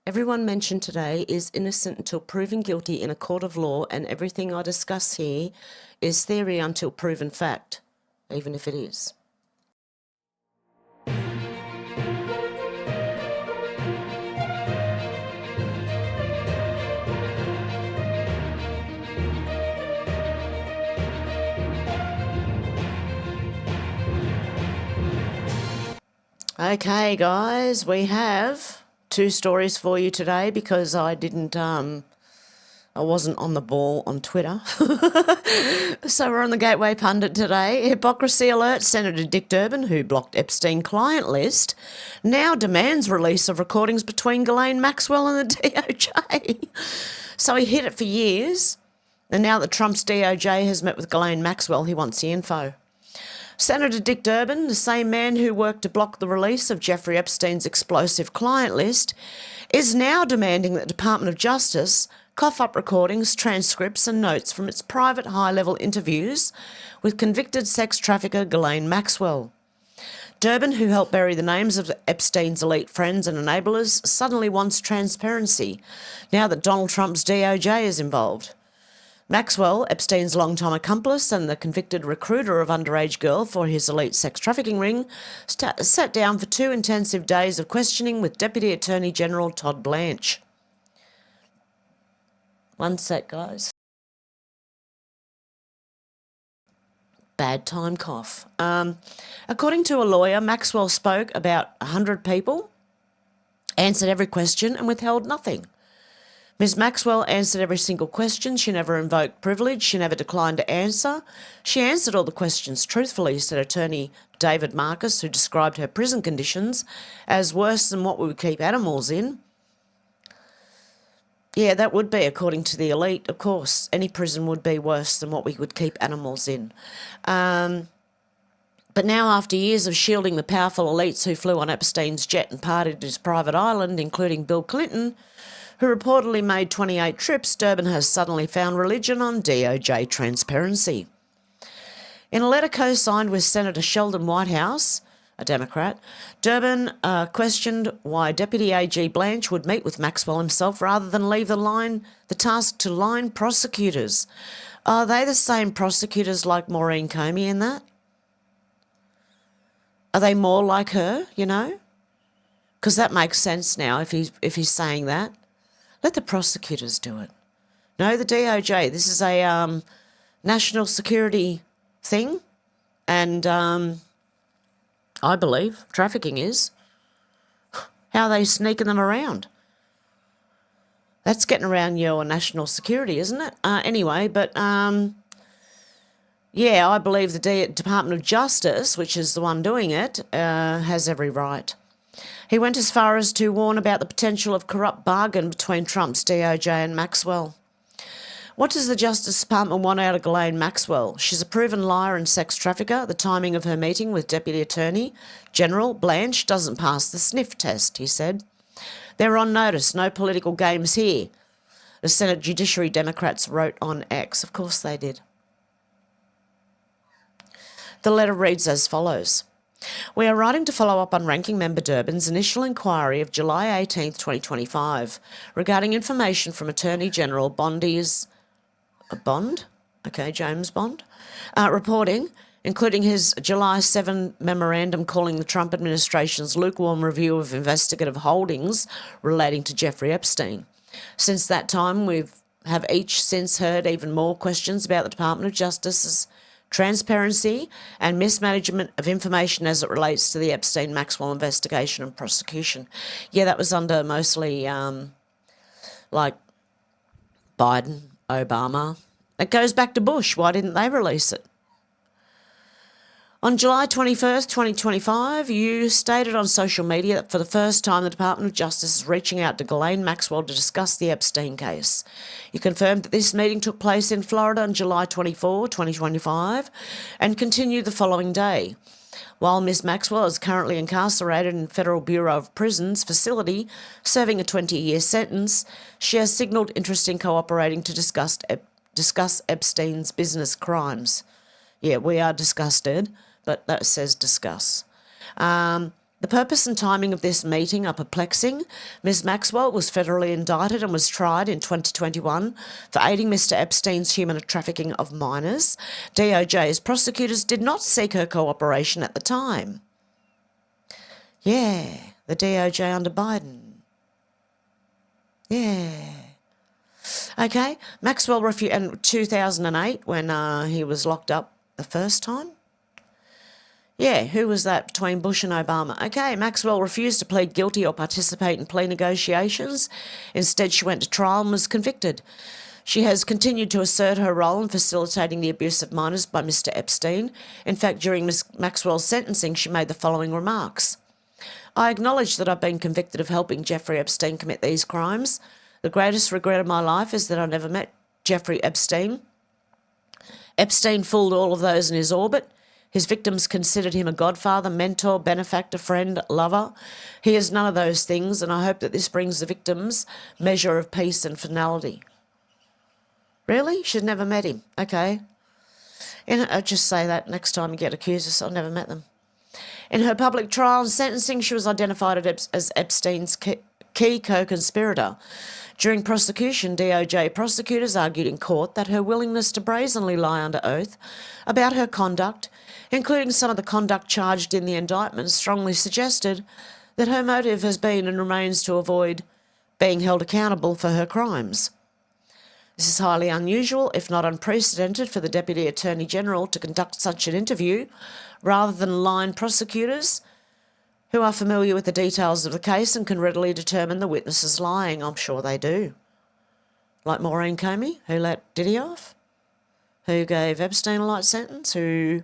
Everyone mentioned today is innocent until proven guilty in a court of law, and everything I discuss here is theory until proven fact, even if it is. Okay, guys, we have 2 stories for you today because I wasn't on the ball on Twitter. So we're on the Gateway Pundit today. Hypocrisy alert. Senator Dick Durbin, who blocked Epstein client list, now demands release of recordings between Ghislaine Maxwell and the DOJ. So he hid it for years, and now that Trump's DOJ has met with Ghislaine Maxwell, he wants the info. Senator Dick Durbin, the same man who worked to block the release of Jeffrey Epstein's explosive client list, is now demanding that the Department of Justice cough up recordings, transcripts and notes from its private high-level interviews with convicted sex trafficker Ghislaine Maxwell. Durbin, who helped bury the names of Epstein's elite friends and enablers, suddenly wants transparency now that Donald Trump's DOJ is involved. Maxwell, Epstein's longtime accomplice and the convicted recruiter of underage girl for his elite sex trafficking ring, sat down for 2 intensive days of questioning with Deputy Attorney General Todd Blanche. One sec, guys. Bad time cough. According to a lawyer, Maxwell spoke about 100 people, answered every question and withheld nothing. Ms. Maxwell answered every single question. She never invoked privilege. She never declined to answer. She answered all the questions truthfully, said attorney David Marcus, who described her prison conditions as worse than what we would keep animals in. Yeah, that would be, according to the elite, of course. Any prison would be worse than what we would keep animals in. But now, after years of shielding the powerful elites who flew on Epstein's jet and partied at his private island, including Bill Clinton, who reportedly made 28 trips, Durbin has suddenly found religion on DOJ transparency. In a letter co-signed with Senator Sheldon Whitehouse, a Democrat, Durbin questioned why Deputy AG Blanche would meet with Maxwell himself rather than leave the task to line prosecutors. Are they the same prosecutors like Maureen Comey in that? Are they more like her, you know? Because that makes sense now if he's saying that. Let the prosecutors do it. No, the DOJ. This is a national security thing, and I believe trafficking is. How are they sneaking them around? That's getting around your national security, isn't it? Anyway, but yeah, I believe the Department of Justice, which is the one doing it, has every right. He went as far as to warn about the potential of corrupt bargain between Trump's DOJ and Maxwell. What does the Justice Department want out of Ghislaine Maxwell? She's a proven liar and sex trafficker. The timing of her meeting with Deputy Attorney General Blanche doesn't pass the sniff test, he said. They're on notice, no political games here. The Senate Judiciary Democrats wrote on X. Of course they did. The letter reads as follows. We are writing to follow up on Ranking Member Durbin's initial inquiry of July 18, 2025, regarding information from Attorney General James Bond, reporting, including his July 7 memorandum calling the Trump administration's lukewarm review of investigative holdings relating to Jeffrey Epstein. Since that time, we have each since heard even more questions about the Department of Justice's transparency and mismanagement of information as it relates to the Epstein-Maxwell investigation and prosecution. Yeah, that was under mostly like Biden, Obama. It goes back to Bush. Why didn't they release it? On July 21st, 2025, you stated on social media that for the first time the Department of Justice is reaching out to Ghislaine Maxwell to discuss the Epstein case. You confirmed that this meeting took place in Florida on July 24, 2025, and continued the following day. While Ms. Maxwell is currently incarcerated in Federal Bureau of Prisons facility, serving a 20-year sentence, she has signalled interest in cooperating to discuss Epstein's business crimes. Yeah, we are disgusted, but that says discuss. The purpose and timing of this meeting are perplexing. Ms Maxwell was federally indicted and was tried in 2021 for aiding Mr Epstein's human trafficking of minors. DOJ's prosecutors did not seek her cooperation at the time. Yeah, the DOJ under Biden. Yeah. Okay, Maxwell refused in 2008 when he was locked up the first time. Yeah, who was that between Bush and Obama? Okay, Maxwell refused to plead guilty or participate in plea negotiations. Instead, she went to trial and was convicted. She has continued to assert her role in facilitating the abuse of minors by Mr Epstein. In fact, during Ms Maxwell's sentencing, she made the following remarks. I acknowledge that I've been convicted of helping Jeffrey Epstein commit these crimes. The greatest regret of my life is that I never met Jeffrey Epstein. Epstein fooled all of those in his orbit. His victims considered him a godfather, mentor, benefactor, friend, lover. He is none of those things, and I hope that this brings the victims measure of peace and finality. Really? She'd never met him. Okay. I'll just say that next time you get accused, I've never met them. In her public trial and sentencing, she was identified as Epstein's key co-conspirator. During prosecution, DOJ prosecutors argued in court that her willingness to brazenly lie under oath about her conduct, including some of the conduct charged in the indictment, strongly suggested that her motive has been and remains to avoid being held accountable for her crimes. This is highly unusual, if not unprecedented, for the Deputy Attorney General to conduct such an interview rather than line prosecutors who are familiar with the details of the case and can readily determine the witnesses lying. I'm sure they do. Like Maureen Comey, who let Diddy off, who gave Epstein a light sentence, who,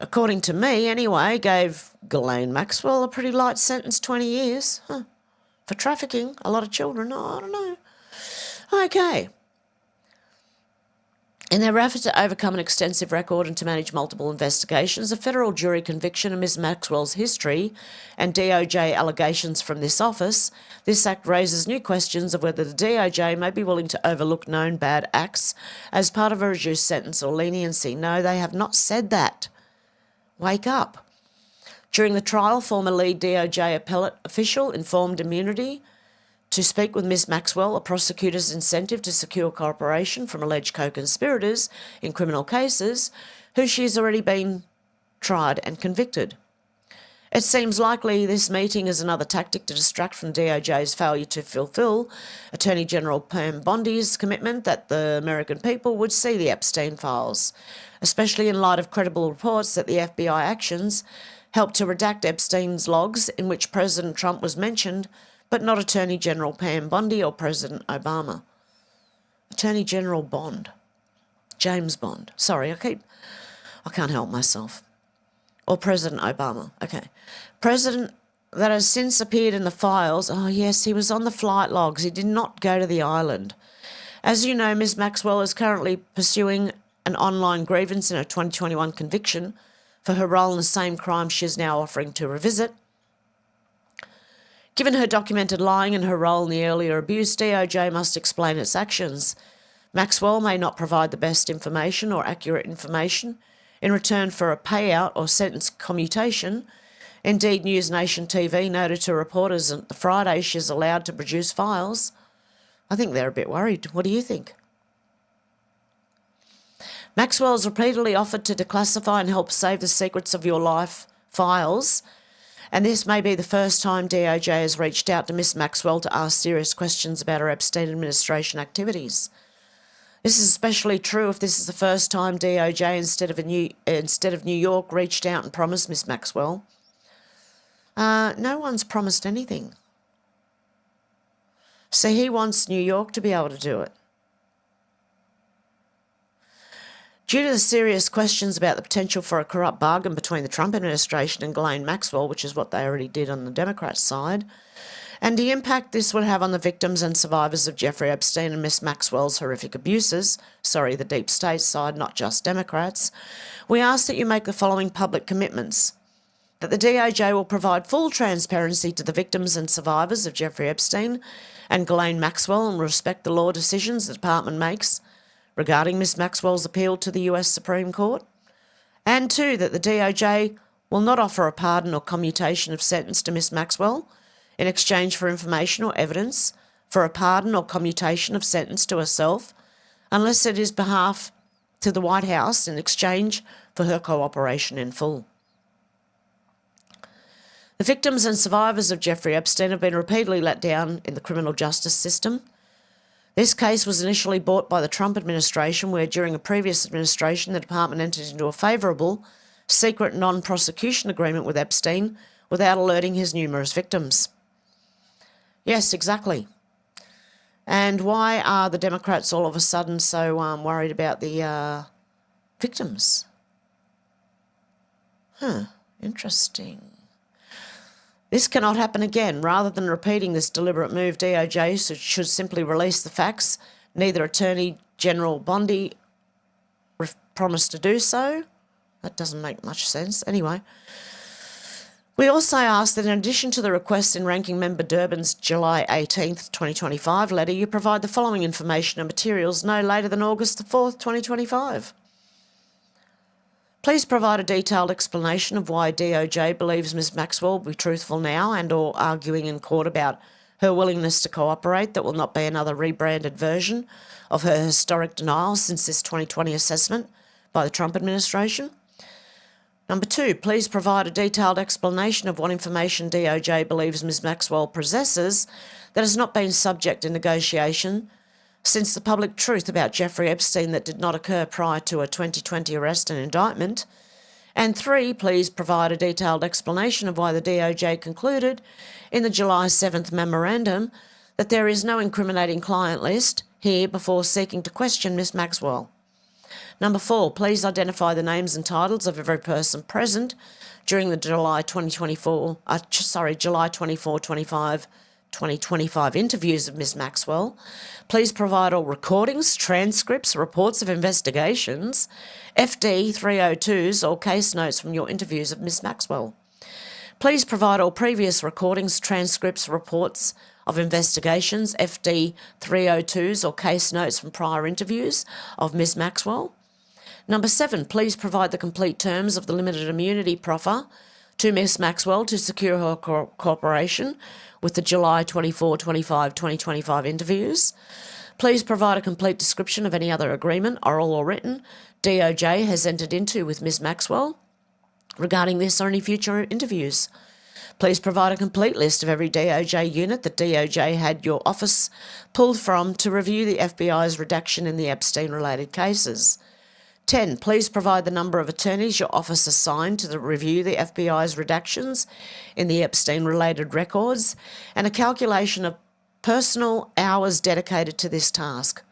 according to me anyway, gave Ghislaine Maxwell a pretty light sentence, 20 years, for trafficking a lot of children. Oh, I don't know. Okay. In their effort to overcome an extensive record and to manage multiple investigations, a federal jury conviction of Ms Maxwell's history and DOJ allegations from this office, this act raises new questions of whether the DOJ may be willing to overlook known bad acts as part of a reduced sentence or leniency. No, they have not said that. Wake up. During the trial, former lead DOJ appellate official informed immunity to speak with Ms Maxwell, a prosecutor's incentive to secure cooperation from alleged co-conspirators in criminal cases, who she has already been tried and convicted. It seems likely this meeting is another tactic to distract from DOJ's failure to fulfil Attorney General Pam Bondi's commitment that the American people would see the Epstein files, especially in light of credible reports that the FBI actions helped to redact Epstein's logs in which President Trump was mentioned, but not Attorney General Pam Bondi or President Obama. Attorney General Bond. James Bond. Sorry, I can't help myself. Or President Obama. Okay. President that has since appeared in the files. Oh, yes, he was on the flight logs. He did not go to the island. As you know, Ms Maxwell is currently pursuing an online grievance in her 2021 conviction for her role in the same crime she is now offering to revisit. Given her documented lying and her role in the earlier abuse, DOJ must explain its actions. Maxwell may not provide the best information or accurate information in return for a payout or sentence commutation. Indeed, News Nation TV noted to reporters on the Friday she is allowed to produce files. I think they're a bit worried. What do you think? Maxwell has repeatedly offered to declassify and help save the secrets of your life files, and this may be the first time DOJ has reached out to Ms Maxwell to ask serious questions about her Epstein administration activities. This is especially true if this is the first time DOJ, instead of New York, reached out and promised Ms Maxwell. No one's promised anything. So he wants New York to be able to do it. Due to the serious questions about the potential for a corrupt bargain between the Trump administration and Ghislaine Maxwell, which is what they already did on the Democrat side, and the impact this would have on the victims and survivors of Jeffrey Epstein and Miss Maxwell's horrific abuses, the deep state side, not just Democrats, we ask that you make the following public commitments: that the DOJ will provide full transparency to the victims and survivors of Jeffrey Epstein and Ghislaine Maxwell and respect the law decisions the department makes regarding Ms Maxwell's appeal to the US Supreme Court, and 2, that the DOJ will not offer a pardon or commutation of sentence to Ms Maxwell in exchange for information or evidence for a pardon or commutation of sentence to herself, unless it is behalf to the White House in exchange for her cooperation in full. The victims and survivors of Jeffrey Epstein have been repeatedly let down in the criminal justice system. This case was initially brought by the Trump administration, where during a previous administration the department entered into a favourable, secret non-prosecution agreement with Epstein without alerting his numerous victims. Yes, exactly. And why are the Democrats all of a sudden so worried about the victims? Interesting. This cannot happen again. Rather than repeating this deliberate move, DOJ should simply release the facts. Neither Attorney General Bondi promised to do so. That doesn't make much sense. Anyway, we also ask that in addition to the request in Ranking Member Durbin's July 18th, 2025 letter, you provide the following information and materials no later than August the 4th, 2025. Please provide a detailed explanation of why DOJ believes Ms Maxwell will be truthful now and or arguing in court about her willingness to cooperate that will not be another rebranded version of her historic denial since this 2020 assessment by the Trump administration. Number 2, please provide a detailed explanation of what information DOJ believes Ms Maxwell possesses that has not been subject to negotiation since the public truth about Jeffrey Epstein that did not occur prior to a 2020 arrest and indictment. And 3, please provide a detailed explanation of why the DOJ concluded in the July 7th memorandum that there is no incriminating client list here before seeking to question Ms Maxwell. Number 4, please identify the names and titles of every person present during the July 2025 interviews of Ms Maxwell. Please provide all recordings, transcripts, reports of investigations, FD 302s or case notes from your interviews of Ms Maxwell. Please provide all previous recordings, transcripts, reports of investigations, FD 302s or case notes from prior interviews of Ms Maxwell. Number 7, please provide the complete terms of the limited immunity proffer to Ms Maxwell to secure her cooperation with the July 2025 interviews. Please provide a complete description of any other agreement, oral or written, DOJ has entered into with Ms Maxwell regarding this or any future interviews. Please provide a complete list of every DOJ unit that DOJ had your office pulled from to review the FBI's redaction in the Epstein-related cases. 10, please provide the number of attorneys your office assigned to review the FBI's redactions in the Epstein-related records and a calculation of personal hours dedicated to this task.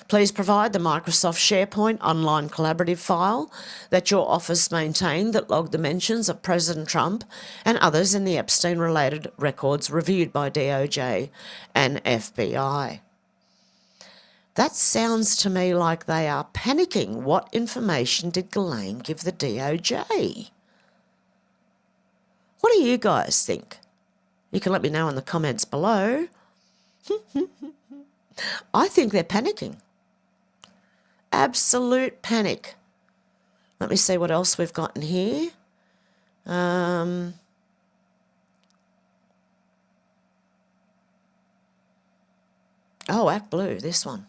Please provide the Microsoft SharePoint online collaborative file that your office maintained that logged the mentions of President Trump and others in the Epstein-related records reviewed by DOJ and FBI. That sounds to me like they are panicking. What information did Ghislaine give the DOJ? What do you guys think? You can let me know in the comments below. I think they're panicking. Absolute panic. Let me see what else we've got in here. Oh, Act Blue, this one.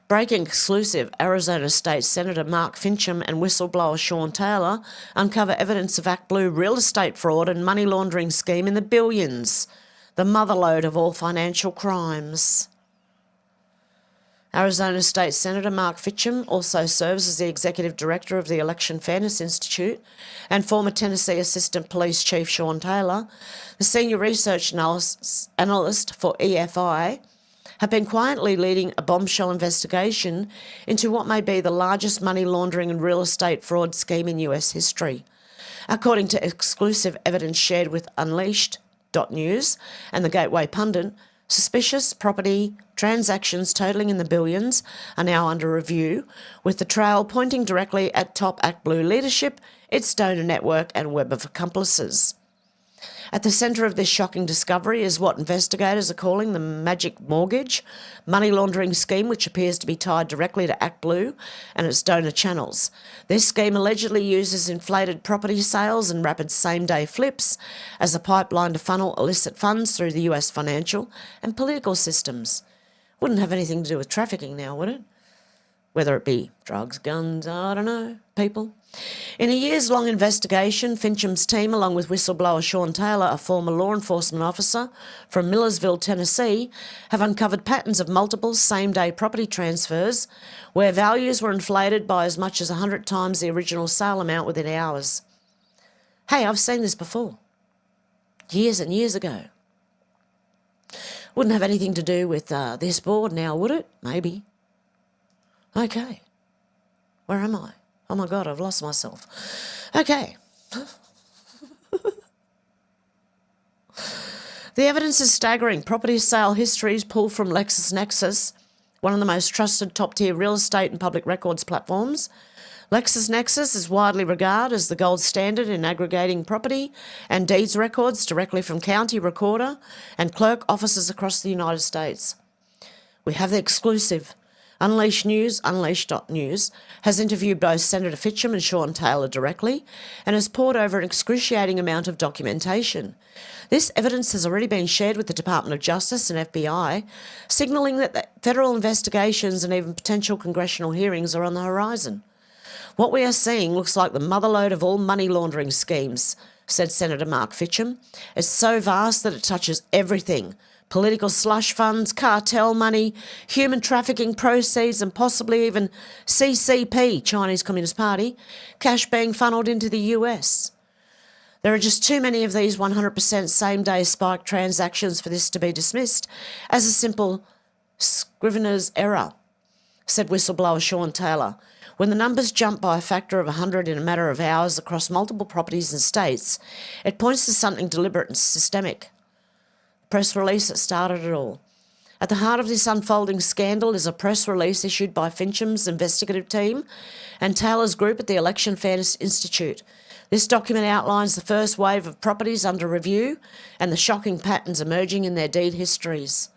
Breaking exclusive, Arizona State Senator Mark Finchem and whistleblower Sean Taylor uncover evidence of Act Blue real estate fraud and money laundering scheme in the billions, the motherlode of all financial crimes. Arizona State Senator Mark Finchem also serves as the Executive Director of the Election Fairness Institute, and former Tennessee Assistant Police Chief Sean Taylor, the Senior Research Analyst for EFI, have been quietly leading a bombshell investigation into what may be the largest money laundering and real estate fraud scheme in US history. According to exclusive evidence shared with Unleashed.news and the Gateway Pundit, suspicious property transactions totalling in the billions are now under review, with the trail pointing directly at top Act Blue leadership, its donor network and web of accomplices. At the centre of this shocking discovery is what investigators are calling the magic mortgage money laundering scheme, which appears to be tied directly to ActBlue and its donor channels. This scheme allegedly uses inflated property sales and rapid same-day flips as a pipeline to funnel illicit funds through the US financial and political systems. Wouldn't have anything to do with trafficking now, would it? Whether it be drugs, guns, I don't know, people. In a years-long investigation, Fincham's team, along with whistleblower Sean Taylor, a former law enforcement officer from Millersville, Tennessee, have uncovered patterns of multiple same-day property transfers where values were inflated by as much as 100 times the original sale amount within hours. Hey, I've seen this before. Years and years ago. Wouldn't have anything to do with this board now, would it? Maybe. Okay. Where am I? Oh my God, I've lost myself. Okay. The evidence is staggering. Property sale histories pulled from LexisNexis, one of the most trusted top-tier real estate and public records platforms. LexisNexis is widely regarded as the gold standard in aggregating property and deeds records directly from county recorder and clerk offices across the United States. We have the exclusive. Unleashed News, Unleashed.news, has interviewed both Senator Finchem and Sean Taylor directly and has poured over an excruciating amount of documentation. This evidence has already been shared with the Department of Justice and FBI, signalling that federal investigations and even potential congressional hearings are on the horizon. What we are seeing looks like the motherlode of all money laundering schemes, said Senator Mark Finchem. It's so vast that it touches everything. Political slush funds, cartel money, human trafficking proceeds, and possibly even CCP, Chinese Communist Party, cash being funneled into the US. There are just too many of these 100% same-day spike transactions for this to be dismissed as a simple scrivener's error, said whistleblower Sean Taylor. When the numbers jump by a factor of 100 in a matter of hours across multiple properties and states, it points to something deliberate and systemic. Press release that started it all. At the heart of this unfolding scandal is a press release issued by Finchem's investigative team and Taylor's group at the Election Fairness Institute. This document outlines the first wave of properties under review and the shocking patterns emerging in their deed histories.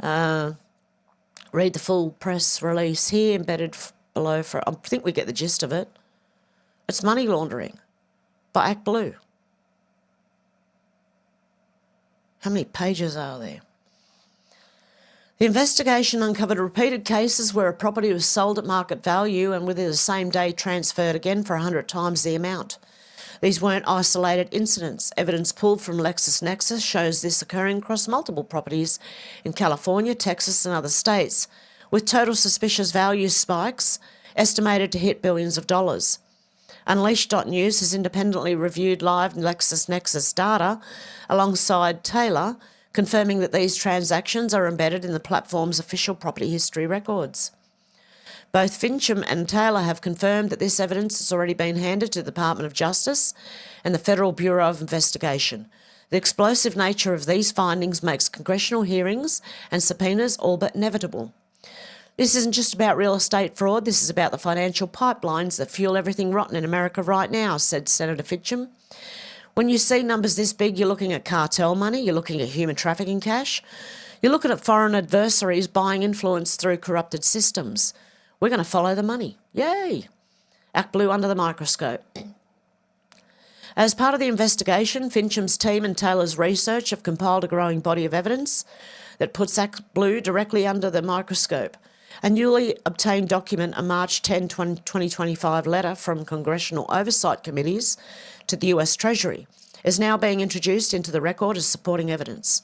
Read the full press release here, embedded below. I think we get the gist of it. It's money laundering by ActBlue. How many pages are there? The investigation uncovered repeated cases where a property was sold at market value and within the same day transferred again for 100 times the amount. These weren't isolated incidents. Evidence pulled from LexisNexis shows this occurring across multiple properties in California, Texas and other states, with total suspicious value spikes estimated to hit billions of dollars. Unleashed.news has independently reviewed live LexisNexis data alongside Taylor, confirming that these transactions are embedded in the platform's official property history records. Both Finchem and Taylor have confirmed that this evidence has already been handed to the Department of Justice and the Federal Bureau of Investigation. The explosive nature of these findings makes congressional hearings and subpoenas all but inevitable. This isn't just about real estate fraud, this is about the financial pipelines that fuel everything rotten in America right now, said Senator Finchem. When you see numbers this big, you're looking at cartel money, you're looking at human trafficking cash, you're looking at foreign adversaries buying influence through corrupted systems. We're going to follow the money. Yay! ActBlue under the microscope. As part of the investigation, Finchem's team and Taylor's research have compiled a growing body of evidence that puts ActBlue directly under the microscope. A newly obtained document, a March 10, 2025 letter from congressional oversight committees to the US Treasury, is now being introduced into the record as supporting evidence.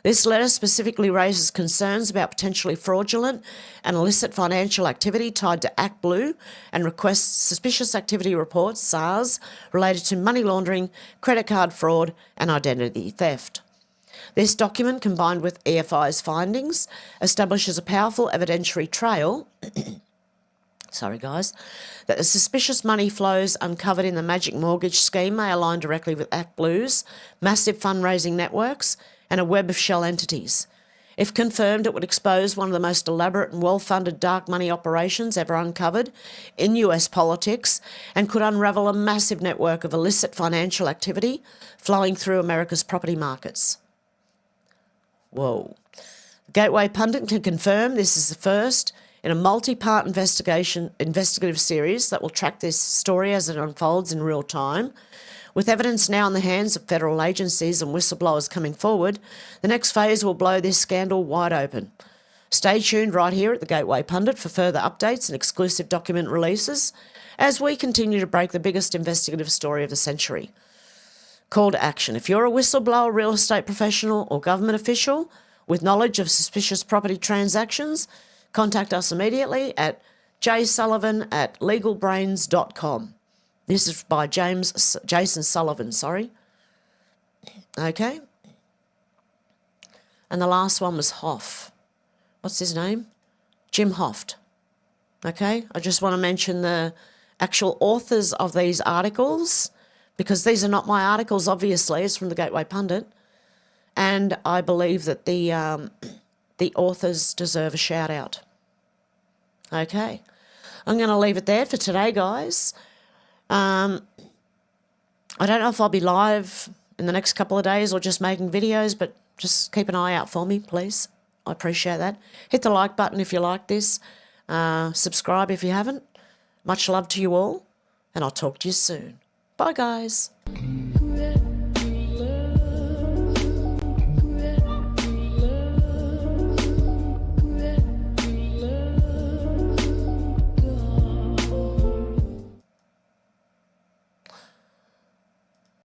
This letter specifically raises concerns about potentially fraudulent and illicit financial activity tied to ActBlue and requests suspicious activity reports, SARS, related to money laundering, credit card fraud and identity theft. This document, combined with EFI's findings, establishes a powerful evidentiary trail that the suspicious money flows uncovered in the magic mortgage scheme may align directly with ActBlue's massive fundraising networks and a web of shell entities. If confirmed, it would expose one of the most elaborate and well-funded dark money operations ever uncovered in US politics and could unravel a massive network of illicit financial activity flowing through America's property markets. Whoa. Gateway Pundit can confirm this is the first in a multi-part investigative series that will track this story as it unfolds in real time. With evidence now in the hands of federal agencies and whistleblowers coming forward, the next phase will blow this scandal wide open. Stay tuned right here at the Gateway Pundit for further updates and exclusive document releases as we continue to break the biggest investigative story of the century. Call to action. If you're a whistleblower, real estate professional or government official with knowledge of suspicious property transactions, contact us immediately at jsullivan@legalbrains.com. This is by Jason Sullivan, sorry. Okay. And the last one was Hoff. What's his name? Jim Hoft. Okay. I just want to mention the actual authors of these articles because these are not my articles, obviously. It's from the Gateway Pundit. And I believe that the authors deserve a shout out. Okay. I'm going to leave it there for today, guys. I don't know if I'll be live in the next couple of days or just making videos, but just keep an eye out for me, please. I appreciate that. Hit the like button if you like this. Subscribe if you haven't. Much love to you all, and I'll talk to you soon. Bye, guys.